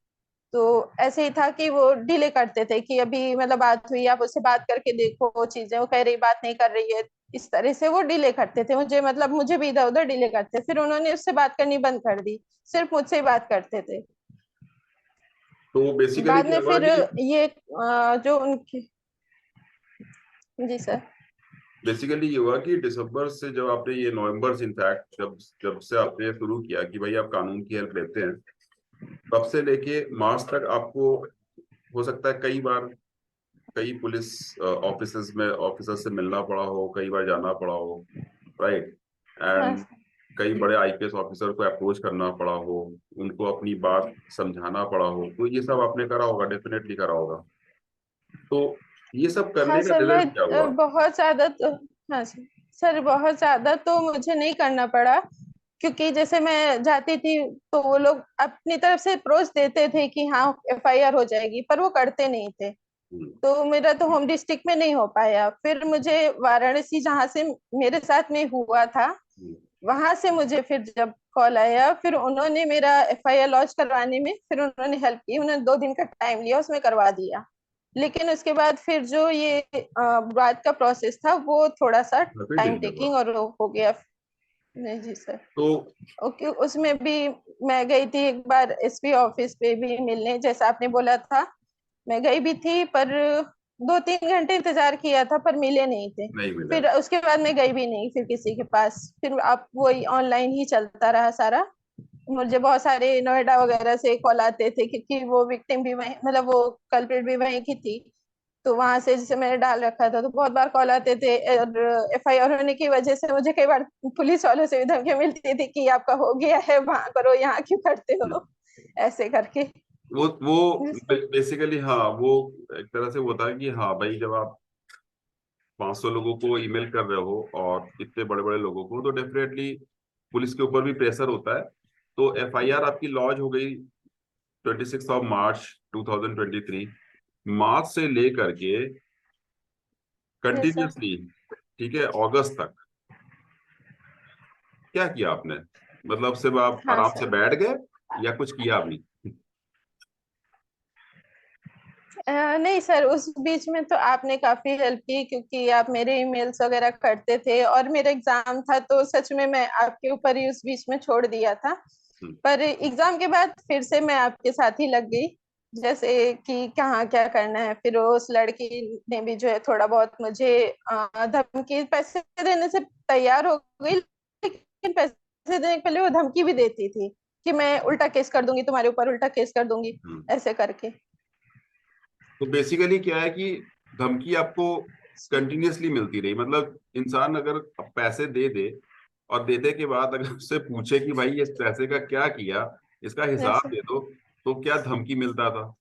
Speaker 2: तो ऐसे ही था कि वो डिले करते थे कि अभी मतलब बात हुई, आप उससे बात करके देखो, वो चीजें वो कह रही, बात नहीं कर रही है, इस तरह से वो डिले करते थे मुझे, मतलब मुझे भी इधर उधर डिले करते। फिर उन्होंने उससे बात करनी बंद कर दी, सिर्फ मुझसे ही बात करते थे।
Speaker 1: तो बेसिकली
Speaker 2: बाद
Speaker 1: क्या
Speaker 2: में
Speaker 1: हुआ
Speaker 2: फिर
Speaker 1: कि,
Speaker 2: ये जो उनकी, जी सर।
Speaker 1: ये हुआ कि दिसंबर से, जब आपने ये नवंबर से इनफैक्ट, जब जब से आपने शुरू किया कि भाई आप कानून की हेल्प लेते हैं, तब से लेके मार्च तक आपको हो सकता है कई बार कई पुलिस ऑफिसर्स में ऑफिसर से मिलना पड़ा हो, कई बार जाना पड़ा हो, राइट,
Speaker 2: हाँ
Speaker 1: एंड कई बड़े आईपीएस ऑफिसर को अप्रोच करना पड़ा हो, उनको अपनी बात समझाना पड़ा हो, तो ये सब आपने करा होगा, डेफिनेटली करा होगा। तो ये सब
Speaker 2: हाँ
Speaker 1: करने का
Speaker 2: सर,
Speaker 1: रिजल्ट क्या हुआ?
Speaker 2: बहुत ज्यादा तो, हाँ सर, सर बहुत ज्यादा तो मुझे नहीं करना पड़ा, क्योंकि जैसे मैं जाती थी तो वो लोग अपनी तरफ से अप्रोच देते थे कि हाँ एफआईआर हो जाएगी, पर वो करते नहीं थे।
Speaker 1: हम्म,
Speaker 2: तो मेरा तो होम डिस्ट्रिक्ट में नहीं हो पाया। फिर मुझे वाराणसी, जहाँ से मेरे साथ में हुआ था,
Speaker 1: हम्म,
Speaker 2: वहां से मुझे फिर जब कॉल आया, फिर उन्होंने मेरा एफआईआर लॉन्च करवाने में फिर उन्होंने हेल्प की। उन्होंने 2 दिन का टाइम लिया, उसमें करवा दिया। लेकिन उसके बाद फिर जो ये बाद का प्रोसेस था वो थोड़ा सा
Speaker 1: काफी
Speaker 2: टाइम
Speaker 1: डिले हुआ।
Speaker 2: टेकिंग और वो हो गया। नहीं जी सर।
Speaker 1: तो
Speaker 2: ओके, उसमें भी मैं गई थी एक बार एसपी ऑफिस पे भी मिलने, जैसा आपने बोला था। मैं गई भी थी, पर 2-3 घंटे इंतजार किया था, पर मिले नहीं थे।
Speaker 1: नहीं मिला।
Speaker 2: फिर उसके बाद मैं गई भी नहीं फिर किसी के पास। फिर आप वही ऑनलाइन ही चलता रहा सारा। मुझे बहुत सारे नोएडा वगैरह से कॉल आते थे, क्योंकि वो विक्टिम भी वही, मतलब वो कल्प्रिट भी वहीं की थी। तो वहां से जैसे मैंने डाल रखा था, तो बहुत बार कॉल आते थे। और एफआईआर होने की वजह से मुझे कई बार पुलिस वालों से भी धमकियां मिलती थी कि आपका हो गया है, वहां करो, यहाँ क्यों करते हो, ऐसे करके।
Speaker 1: वो बेसिकली हाँ, वो एक तरह से होता है कि हाँ भाई, जब आप 500 लोगों को ईमेल कर रहे हो और इतने बड़े बड़े लोगों को, तो डेफिनेटली पुलिस के ऊपर भी प्रेशर होता है। तो एफआईआर आपकी लॉन्च हो गई 26 मार्च 2023। मार्च से लेकर के
Speaker 2: यस सर।
Speaker 1: कंटिन्यूसली, ठीक है, अगस्त तक क्या किया आपने? मतलब सिर्फ आप
Speaker 2: हाँ
Speaker 1: आराम से
Speaker 2: सर।
Speaker 1: बैठ गए या कुछ किया भी?
Speaker 2: नहीं सर, उस बीच में तो आपने काफी हेल्प की, क्योंकि आप मेरे ईमेल्स वगैरह करते थे, और मेरा एग्जाम था तो सच में मैं आपके ऊपर ही उस बीच में छोड़ दिया था।
Speaker 1: हम्म,
Speaker 2: पर एग्जाम के बाद फिर से मैं आपके साथ ही लग गई, जैसे कि कहाँ क्या करना है। फिर उस लड़की ने भी जो है थोड़ा बहुत मुझे धमकी, पैसे देने से तैयार हो गई, लेकिन पैसे देने के पहले वो धमकी भी देती थी कि मैं उल्टा केस कर दूंगी तुम्हारे ऊपर, उल्टा केस कर दूंगी,
Speaker 1: हम्म।
Speaker 2: ऐसे करके।
Speaker 1: तो बेसिकली क्या है कि धमकी आपको कंटिन्यूअसली मिलती रही। मतलब इंसान अगर पैसे दे दे और देने के बाद अगर उससे पूछे कि भाई इस पैसे का क्या किया, इसका हिसाब
Speaker 2: जैसे
Speaker 1: दे दो, तो क्या धमकी मिलता था।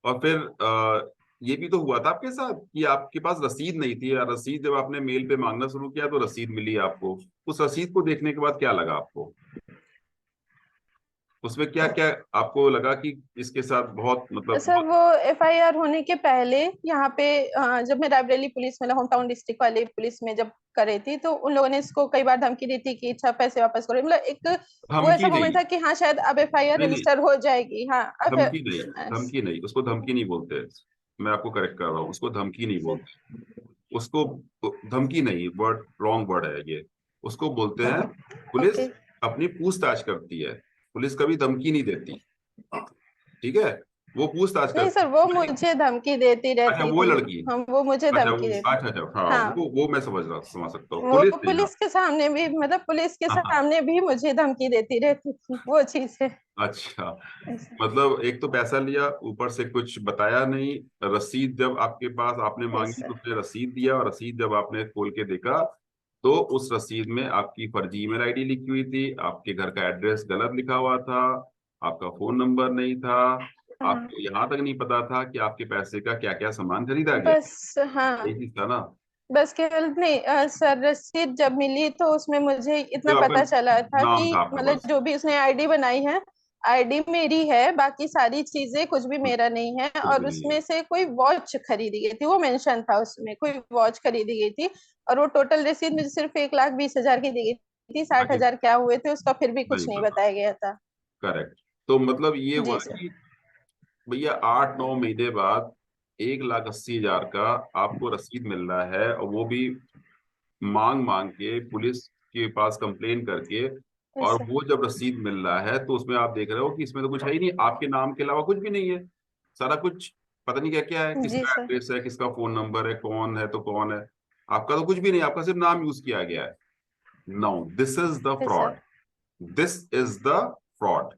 Speaker 1: और फिर ये भी तो हुआ था आपके साथ कि आपके पास रसीद नहीं थी, या रसीद जब आपने मेल पे मांगना शुरू किया तो रसीद मिली आपको। उस रसीद को देखने के बाद क्या लगा आपको? उसमें क्या क्या आपको लगा कि इसके साथ बहुत, मतलब
Speaker 2: सर,
Speaker 1: बहुत।
Speaker 2: वो एफआईआर होने के पहले यहाँ पे जब मैं रायबरेली पुलिस, मतलब होम टाउन डिस्ट्रिक्ट वाली पुलिस में जब करे थी, तो उन लोगों ने इसको कई बार धमकी दी थी कि अच्छा पैसे वापस करो। मतलब एक वो
Speaker 1: धमकी
Speaker 2: ऐसा
Speaker 1: नहीं,
Speaker 2: मोमेंट था कि हाँ शायद अब एफआईआर
Speaker 1: नहीं नहीं,
Speaker 2: रजिस्टर हो जाएगी, हाँ अब।
Speaker 1: धमकी नहीं, धमकी नहीं, उसको धमकी नहीं बोलते। मैं आपको करेक्ट कर रहा हूँ, उसको धमकी नहीं बोलते। उसको धमकी नहीं, वर्ड रॉन्ग वर्ड है ये। उसको बोलते हैं, पुलिस
Speaker 2: ओके।
Speaker 1: अपनी पूछताछ करती है, पुलिस कभी धमकी नहीं देती। ठीक है, वो पूछताछ
Speaker 2: नहीं
Speaker 1: करती
Speaker 2: सर, वो
Speaker 1: है।
Speaker 2: मुझे धमकी देती
Speaker 1: अच्छा,
Speaker 2: रहती
Speaker 1: वो
Speaker 2: थी।
Speaker 1: लड़की।
Speaker 2: हम, वो मुझे
Speaker 1: अच्छा वो,
Speaker 2: धमकी देती।
Speaker 1: अच्छा अच्छा, हाँ,
Speaker 2: हाँ,
Speaker 1: वो मैं समझ सकता हूँ,
Speaker 2: वो
Speaker 1: पुलिस ने, हाँ।
Speaker 2: पुलिस के सामने भी, मतलब पुलिस के
Speaker 1: हाँ हाँ,
Speaker 2: सामने भी मुझे धमकी देती रहती थी, वो चीज है।
Speaker 1: अच्छा। मतलब एक तो पैसा लिया, ऊपर से कुछ बताया नहीं। रसीद जब आपके पास आपने
Speaker 2: यस
Speaker 1: मांगी तो
Speaker 2: सर।
Speaker 1: उसने रसीद दिया, और रसीद जब आपने खोल के देखा तो उस रसीद में आपकी फर्जी ईमेल आईडी लिखी हुई थी, आपके घर का एड्रेस गलत लिखा हुआ था, आपका फोन नंबर नहीं था,
Speaker 2: हाँ,
Speaker 1: आपको यहाँ तक नहीं पता था कि आपके पैसे का क्या क्या सामान खरीदा गया।
Speaker 2: बस हाँ,
Speaker 1: यही चीज था ना?
Speaker 2: बस केवल नहीं सर, रसीद जब मिली तो उसमें मुझे इतना
Speaker 1: जो आपका
Speaker 2: पता चला था
Speaker 1: नाम था
Speaker 2: कि
Speaker 1: आपका
Speaker 2: मतलब
Speaker 1: बस।
Speaker 2: जो भी उसने आईडी बनाई है, आईडी मेरी है, बाकी सारी चीजें कुछ भी मेरा नहीं है।
Speaker 1: कुछ भी
Speaker 2: और
Speaker 1: नहीं है।
Speaker 2: उसमें से कोई वॉच खरीदी गई थी, वो मेंशन था उसमें, कोई वॉच खरीदी गई थी। और वो टोटल रसीद मुझे सिर्फ 1,20,000 की दी गई थी, साठ
Speaker 1: बाकी
Speaker 2: हजार क्या हुए थे उसका फिर भी
Speaker 1: नहीं
Speaker 2: कुछ नहीं
Speaker 1: पता।
Speaker 2: बताया गया था।
Speaker 1: करेक्ट। तो मतलब ये हुआ
Speaker 2: जी सर।
Speaker 1: कि भैया 8-9 महीने बाद 1,80,000 का आपको रसीद मिल रहा है, और वो भी मांग मांग के, पुलिस के पास कंप्लेन करके।
Speaker 2: यस
Speaker 1: और
Speaker 2: सर।
Speaker 1: वो जब रसीद मिल रहा है तो उसमें आप देख रहे हो कि इसमें तो कुछ है ही नहीं, आपके नाम के अलावा कुछ भी नहीं है। सारा कुछ पता नहीं क्या क्या है,
Speaker 2: जी
Speaker 1: किसका
Speaker 2: सर।
Speaker 1: एड्रेस है, किसका फोन नंबर है, कौन है तो कौन है। आपका तो कुछ भी नहीं, आपका सिर्फ नाम यूज किया गया है। Now this is the
Speaker 2: yes sir.
Speaker 1: Fraud, this is the fraud.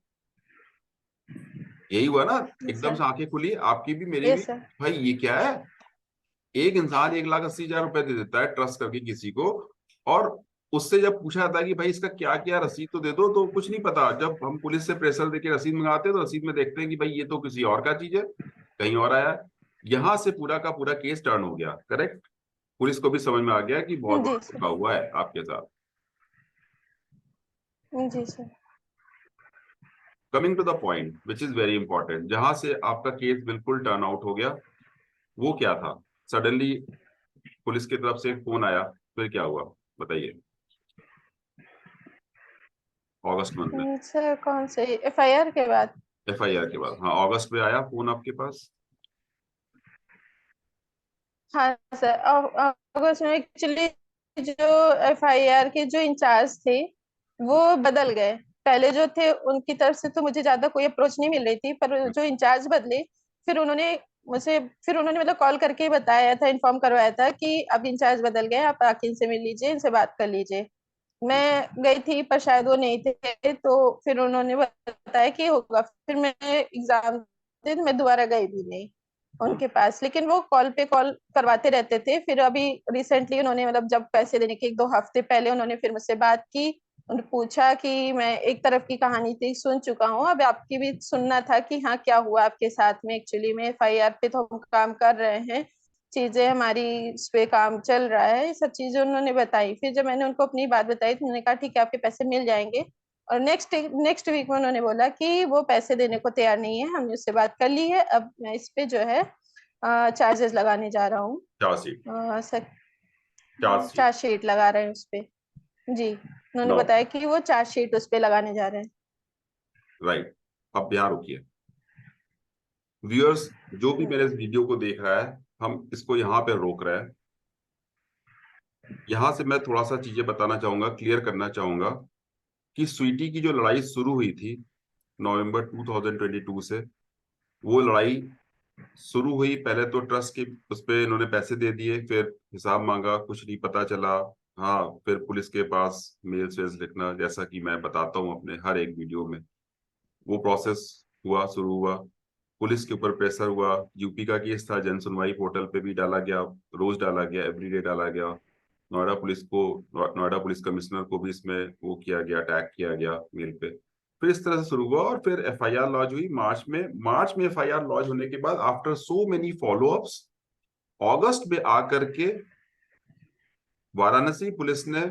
Speaker 1: यही हुआ ना? एकदम
Speaker 2: सर।
Speaker 1: से आंखें खुली आपकी भी मेरी भी।
Speaker 2: Yes sir.
Speaker 1: भाई ये क्या है? एक इंसान 1,80,000 रुपए दे देता है ट्रस्ट करके किसी को, और उससे जब पूछा जाता है कि भाई इसका क्या क्या रसीद तो दे दो, तो कुछ नहीं पता। जब हम पुलिस से प्रेशर देके रसीद मंगाते हैं तो रसीद में देखते हैं कि भाई ये तो किसी और का चीज है, कहीं और आया है। यहाँ से पूरा का पूरा केस टर्न हो गया। करेक्ट। पुलिस को भी समझ में आ गया कि बहुत
Speaker 2: जी
Speaker 1: बड़ा
Speaker 2: सर।
Speaker 1: धोखा हुआ है आपके साथ।
Speaker 2: जी sir.
Speaker 1: Coming to the point which is very important, जहां से आपका केस बिल्कुल टर्न आउट हो गया, वो क्या था? सडनली पुलिस की तरफ से एक फोन आया, फिर क्या हुआ बताइए? अगस्त मंथ में,
Speaker 2: सर कौन से एफआईआर के बाद?
Speaker 1: एफआईआर के बाद, हाँ अगस्त में आया फोन आपके पास।
Speaker 2: हाँ सर, अगस्त में एक्चुअली जो एफआईआर के जो इंचार्ज थे वो बदल गए। पहले जो थे उनकी तरफ से तो मुझे ज्यादा कोई अप्रोच नहीं मिल रही थी, पर जो इंचार्ज बदले, फिर उन्होंने मुझे फिर उन्होंने मतलब कॉल करके ही बताया था, इन्फॉर्म करवाया था कि अब इंचार्ज बदल गए, आप आके इनसे मिल लीजिए, इनसे बात कर लीजिए। मैं गई थी पर शायद वो नहीं थे, तो फिर उन्होंने बताया कि होगा। फिर मैं एग्जाम दिन मैं दोबारा गई भी नहीं उनके पास, लेकिन वो कॉल पे कॉल करवाते रहते थे। फिर अभी रिसेंटली उन्होंने मतलब जब पैसे देने के 1-2 हफ्ते पहले उन्होंने फिर मुझसे बात की। उन्होंने पूछा कि मैं एक तरफ की कहानी थी सुन चुका हूँ, अब आपकी भी सुनना था कि हाँ क्या हुआ आपके साथ में। एक्चुअली में एफआईआर पे तो हम काम कर रहे हैं, चीजें हमारी इस पे काम चल रहा है, ये सब चीजें उन्होंने बताई। फिर जब मैंने उनको अपनी बात बताई तो उन्होंने कहा ठीक है आपके पैसे मिल जाएंगे। और नेक्स्ट वीक में उन्होंने बोला कि वो पैसे देने को तैयार नहीं है, हमने उससे बात कर ली है, अब मैं इस पे जो है चार्जेस लगाने जा रहा हूँ।
Speaker 1: Chargesheet,
Speaker 2: sir
Speaker 1: chargesheet.
Speaker 2: चार्जशीट लगा रहे हैं उस पे। जी, उन्होंने
Speaker 1: नो,
Speaker 2: बताया कि वो चार्जशीट उस पे लगाने जा रहे हैं।
Speaker 1: राइट। अब यहाँ रुकिए व्यूअर्स, जो भी मेरे इस वीडियो को देख रहा है, हम इसको यहाँ पे रोक रहे हैं। यहाँ से मैं थोड़ा सा चीजें बताना चाहूंगा, क्लियर करना चाहूंगा कि स्वीटी की जो लड़ाई शुरू हुई थी नवंबर 2022 से, वो लड़ाई शुरू हुई पहले तो ट्रस्ट के उस पे इन्होंने पैसे दे दिए, फिर हिसाब मांगा, कुछ नहीं पता चला। हाँ, फिर पुलिस के पास मेल्स वेल्स लिखना, जैसा कि मैं बताता हूँ अपने हर एक वीडियो में, वो प्रोसेस हुआ, शुरू हुआ। पुलिस के ऊपर प्रेशर हुआ, यूपी का केस था, जन सुनवाई पोर्टल पे भी डाला गया, रोज डाला गया, एवरीडे डाला गया। नोएडा पुलिस कमिश्नर को भी इसमें वो किया गया, अटैक किया गया मेल पे। फिर इस तरह से शुरू हुआ और फिर एफआईआर लॉन्च हुई मार्च में एफआईआर लॉन्च होने के बाद आफ्टर सो मेनी फॉलोअप्स, अगस्त में आकर के वाराणसी पुलिस ने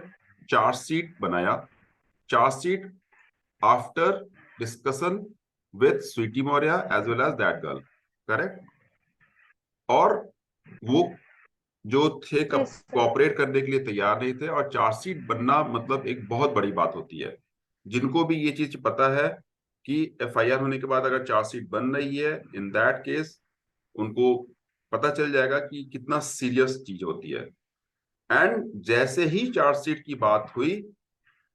Speaker 1: चार्जशीट बनाया। Chargesheet after discussion with Sweety Maurya as well as that girl. Correct. और वो जो थे
Speaker 2: यस सर।
Speaker 1: कॉपरेट करने के लिए तैयार नहीं थे, और चार्जशीट बनना मतलब एक बहुत बड़ी बात होती है। जिनको भी ये चीज पता है कि एफआईआर होने के बाद अगर चार्जशीट बन रही है, इन दैट केस उनको पता चल जाएगा कि कितना सीरियस चीज होती है। एंड जैसे ही चार्जशीट की बात हुई,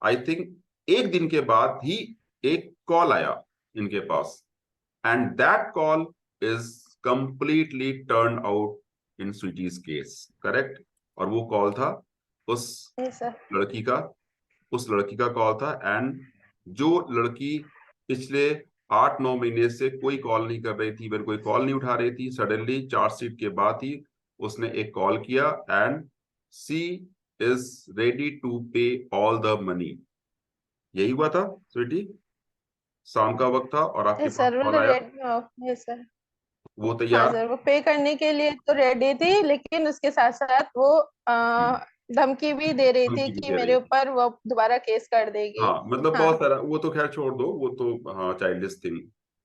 Speaker 1: आई थिंक एक दिन के बाद ही एक कॉल आया इनके पास, and that call is completely turn out in Sweety's case. Correct. और वो कॉल था उस
Speaker 2: यस सर।
Speaker 1: लड़की का, उस लड़की का कॉल था। एंड जो लड़की पिछले 8-9 महीने से कोई कॉल नहीं कर रही थी, मेरे कोई कॉल नहीं उठा रही थी, सडनली चार्जशीट के बाद ही उसने एक कॉल किया, and she is ready to pay all the money. यही हुआ था स्वीटी। शाम का वक्त था और आपके
Speaker 2: यस
Speaker 1: पास
Speaker 2: सर,
Speaker 1: कॉल
Speaker 2: मतलब
Speaker 1: आया,
Speaker 2: यस सर।
Speaker 1: वो
Speaker 2: हाँ
Speaker 1: तैयार।
Speaker 2: सर, वो पे करने के लिए तो रेडी थी, लेकिन उसके साथ साथ वो धमकी भी दे रही थी
Speaker 1: धमकी भी
Speaker 2: कि
Speaker 1: दे रही
Speaker 2: मेरे
Speaker 1: थी।
Speaker 2: ऊपर वो दोबारा केस कर देगी।
Speaker 1: हाँ मतलब
Speaker 2: हाँ।
Speaker 1: बहुत सारा, वो तो खैर छोड़ दो, वो तो हाँ चाइल्डिश थिंग।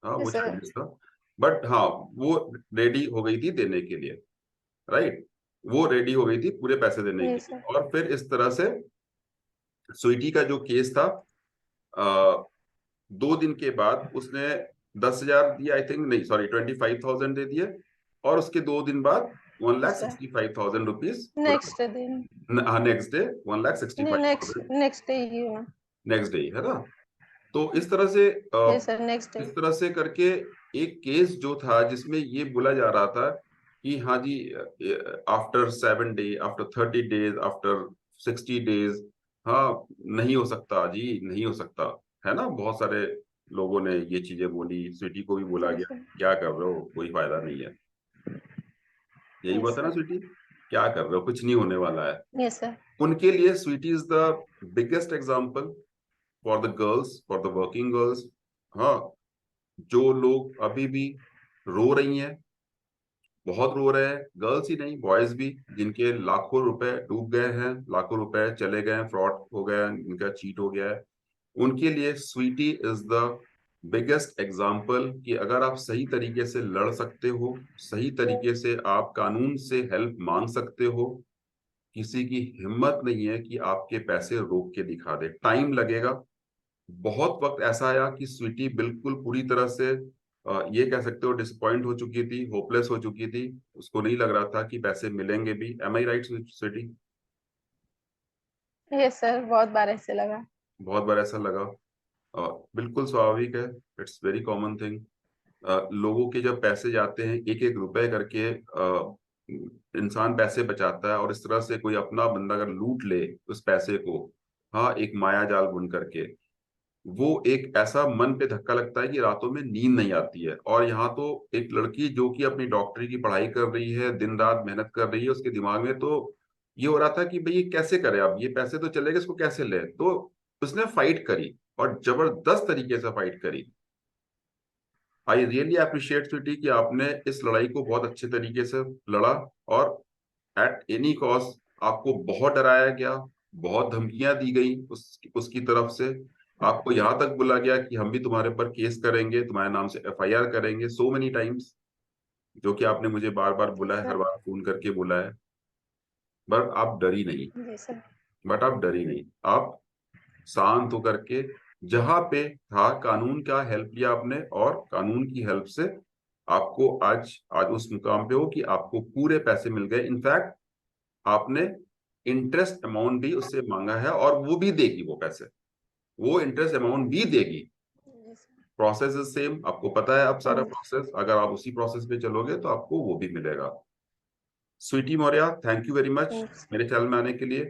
Speaker 1: हाँ वो
Speaker 2: यस सर।
Speaker 1: चाइल्डिश था। बट हाँ, वो रेडी हो गई थी देने के लिए। राइट। वो रेडी हो गई थी पूरे पैसे देने के
Speaker 2: यस
Speaker 1: लिए,
Speaker 2: सर।
Speaker 1: और फिर इस तरह से स्वीटी का जो केस था, आ, 2 दिन के बाद उसने 10,000 दिया, आई थिंक, नहीं सॉरी 25,000 दे दिए। और उसके 2 दिन बाद one lakh
Speaker 2: yes sir.
Speaker 1: Sixty five thousand rupees
Speaker 2: next दिन।
Speaker 1: हाँ नेक्स्ट डे 1,65,000।
Speaker 2: नेक्स्ट डे ही हुआ।
Speaker 1: नेक्स्ट डे है ना। तो इस तरह से
Speaker 2: यस सर, नेक्स्ट डे।
Speaker 1: इस तरह से करके एक केस जो था जिसमें ये बोला जा रहा था कि हाँ जी, after 7 day, after 30 days, after 60 days, हाँ नहीं हो सकता जी, नहीं हो सकता, है ना। बहुत सारे लोगों ने ये चीजें बोली, स्वीटी को भी बोला
Speaker 2: यस
Speaker 1: गया
Speaker 2: सर।
Speaker 1: क्या कर रहे हो, कोई फायदा नहीं है। यही
Speaker 2: यस
Speaker 1: बात है ना
Speaker 2: सर।
Speaker 1: स्वीटी, क्या कर रहे हो, कुछ नहीं होने वाला है।
Speaker 2: Yes sir.
Speaker 1: उनके लिए Sweety is the biggest example for the girls, for the working girls. हाँ, जो लोग अभी भी रो रही हैं, बहुत रो रहे हैं, गर्ल्स ही नहीं बॉयज भी, जिनके लाखों रुपए डूब गए हैं, लाखों रुपए चले गए हैं, फ्रॉड हो गया है, इनका चीट हो गया है, उनके लिए Sweety is the biggest example कि अगर आप सही तरीके से लड़ सकते हो, सही तरीके से आप कानून से हेल्प मांग सकते हो, किसी की हिम्मत नहीं है कि आपके पैसे रोक के दिखा दे। टाइम लगेगा। बहुत वक्त ऐसा आया कि स्वीटी बिल्कुल पूरी तरह से ये कह सकते हो डिसअपॉइंट हो चुकी थी, होपलेस हो चुकी थी, उसको नहीं लग रहा था कि पैसे मिलेंगे भी। M I right Sweety?
Speaker 2: Yes sir, बहुत बार ऐसे लगा।
Speaker 1: बहुत बार ऐसा लगा। बिल्कुल स्वाभाविक है, इट्स वेरी कॉमन थिंग। लोगों के जब पैसे जाते हैं एक एक रुपए करके, इंसान पैसे बचाता है, और इस तरह से कोई अपना बंदा अगर लूट ले उस पैसे को, हाँ, एक माया जाल बुन करके, वो एक ऐसा मन पे धक्का लगता है कि रातों में नींद नहीं आती है। और यहाँ तो एक लड़की जो कि अपनी डॉक्टरी की पढ़ाई कर रही है, दिन रात मेहनत कर रही है, उसके दिमाग में तो ये हो रहा था कि भाई ये कैसे करे, अब ये पैसे तो चले गए, इसको कैसे ले। तो उसने फाइट करी, और जबरदस्त तरीके से फाइट करी। आई रियली अप्रिशिएट स्वीटी कि आपने इस लड़ाई को बहुत अच्छे तरीके से लड़ा, और एट एनी कॉस्ट आपको बहुत डराया गया, बहुत धमकियां दी गई उसकी तरफ से, आपको यहां तक बोला गया कि हम भी तुम्हारे पर केस करेंगे, तुम्हारे नाम से एफआईआर करेंगे, सो मेनी टाइम्स, जो कि आपने मुझे बार बार बोला
Speaker 2: यस
Speaker 1: है, हर
Speaker 2: सर।
Speaker 1: बार फोन करके बोला है। बट आप डरी नहीं।
Speaker 2: जी सर।
Speaker 1: बट आप डरी नहीं, आप शांत होकर के, जहां पे था कानून का हेल्प लिया आपने, और कानून की हेल्प से आपको आज आज उस मुकाम पे हो कि आपको पूरे पैसे मिल गए। इनफैक्ट आपने इंटरेस्ट अमाउंट भी उससे मांगा है, और वो भी देगी, वो पैसे, वो इंटरेस्ट अमाउंट भी देगी। प्रोसेस इज सेम, आपको पता है अब सारा प्रोसेस, अगर आप उसी प्रोसेस पे चलोगे तो आपको वो भी मिलेगा। Sweety Maurya, thank you very much
Speaker 2: yes.
Speaker 1: मेरे चैनल में आने के लिए।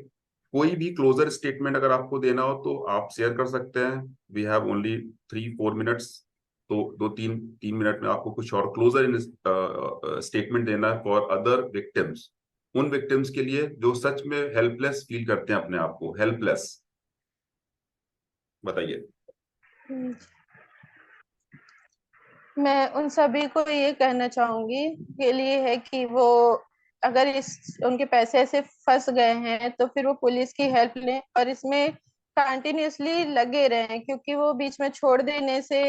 Speaker 1: कोई भी क्लोजर स्टेटमेंट अगर आपको देना हो तो आप शेयर कर सकते हैं। वी हैव ओनली 3-4 मिनट्स, तो 2-3 मिनट में आपको कुछ और क्लोजर स्टेटमेंट देना है फॉर अदर विक्टिम्स, उन विक्टिम्स के लिए जो सच में हेल्पलेस फील करते हैं अपने आप को, हेल्पलेस। बताइए।
Speaker 2: मैं उन सभी को ये कहना चाहूंगी के लिए है कि वो अगर इस उनके पैसे ऐसे फंस गए हैं तो फिर वो पुलिस की हेल्प लें और इसमें कंटिन्यूअसली लगे रहें, क्योंकि वो बीच में छोड़ देने से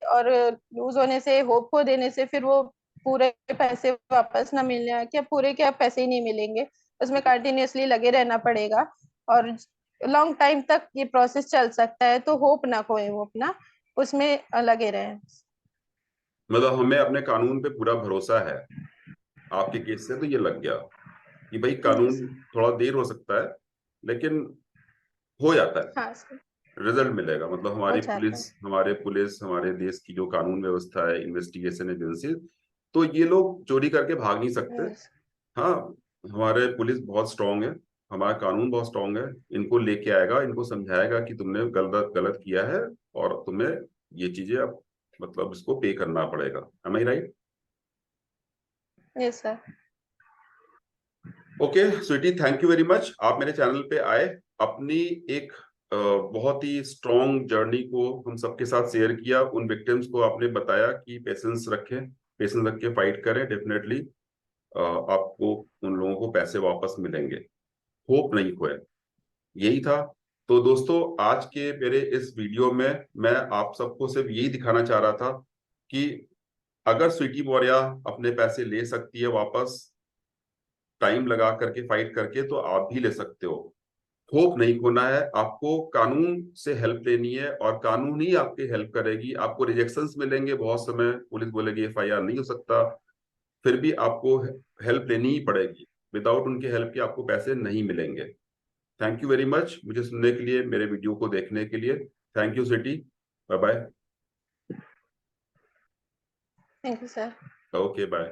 Speaker 2: और लूज होने से, होप खो देने से फिर वो पूरे पैसे वापस ना मिलने, क्या पूरे क्या पैसे ही नहीं मिलेंगे। उसमें कंटिन्यूअसली लगे रहना पड़ेगा और लॉन्ग टाइम तक ये प्रोसेस चल सकता है, तो होप ना खोए वो अपना, उसमें लगे रहें।
Speaker 1: मतलब हमें अपने कानून पे पूरा भरोसा है। आपके केस से तो ये लग गया कि भाई कानून थोड़ा देर हो सकता है, लेकिन हो जाता है,
Speaker 2: हाँ सर।
Speaker 1: रिजल्ट मिलेगा। मतलब
Speaker 2: हो
Speaker 1: हमारी
Speaker 2: जाता
Speaker 1: पुलिस,
Speaker 2: है।
Speaker 1: हमारे देश की जो कानून व्यवस्था है, इन्वेस्टिगेशन एजेंसी, तो ये लोग चोरी करके भाग नहीं सकते।
Speaker 2: यस।
Speaker 1: हाँ, हमारे पुलिस बहुत स्ट्रांग है, हमारा कानून बहुत स्ट्रांग है, इनको लेके आएगा, इनको समझाएगा कि तुमने गलत गलत किया है, और तुम्हें ये चीजें अब मतलब इसको पे करना पड़ेगा। Am I right?
Speaker 2: Yes sir.
Speaker 1: Okay Sweety, thank you very much, आप मेरे चैनल पे आए, अपनी एक बहुत ही स्ट्रॉन्ग जर्नी को हम सबके साथ शेयर किया, उन विक्टिम्स को आपने बताया कि पेशेंस रखें, पेशेंस रख के फाइट करें, डेफिनेटली आपको उन लोगों को पैसे वापस मिलेंगे, होप नहीं खोए। यही था। तो दोस्तों, आज के मेरे इस वीडियो में मैं आप सबको सिर्फ यही दिखाना चाह रहा था कि अगर स्वीटी मौर्य अपने पैसे ले सकती है वापस, टाइम लगा करके फाइट करके, तो आप भी ले सकते हो। होप नहीं खोना है, आपको कानून से हेल्प लेनी है, और कानून ही आपकी हेल्प करेगी। आपको रिजेक्शंस मिलेंगे बहुत समय, पुलिस बोलेगी एफआईआर नहीं हो सकता, फिर भी आपको हेल्प लेनी ही पड़ेगी। विदाउट उनके हेल्प के आपको पैसे नहीं मिलेंगे। थैंक यू वेरी मच मुझे सुनने के लिए, मेरे वीडियो को देखने के लिए। Thank you Sweety, bye bye.
Speaker 2: Thank you sir.
Speaker 1: Okay bye.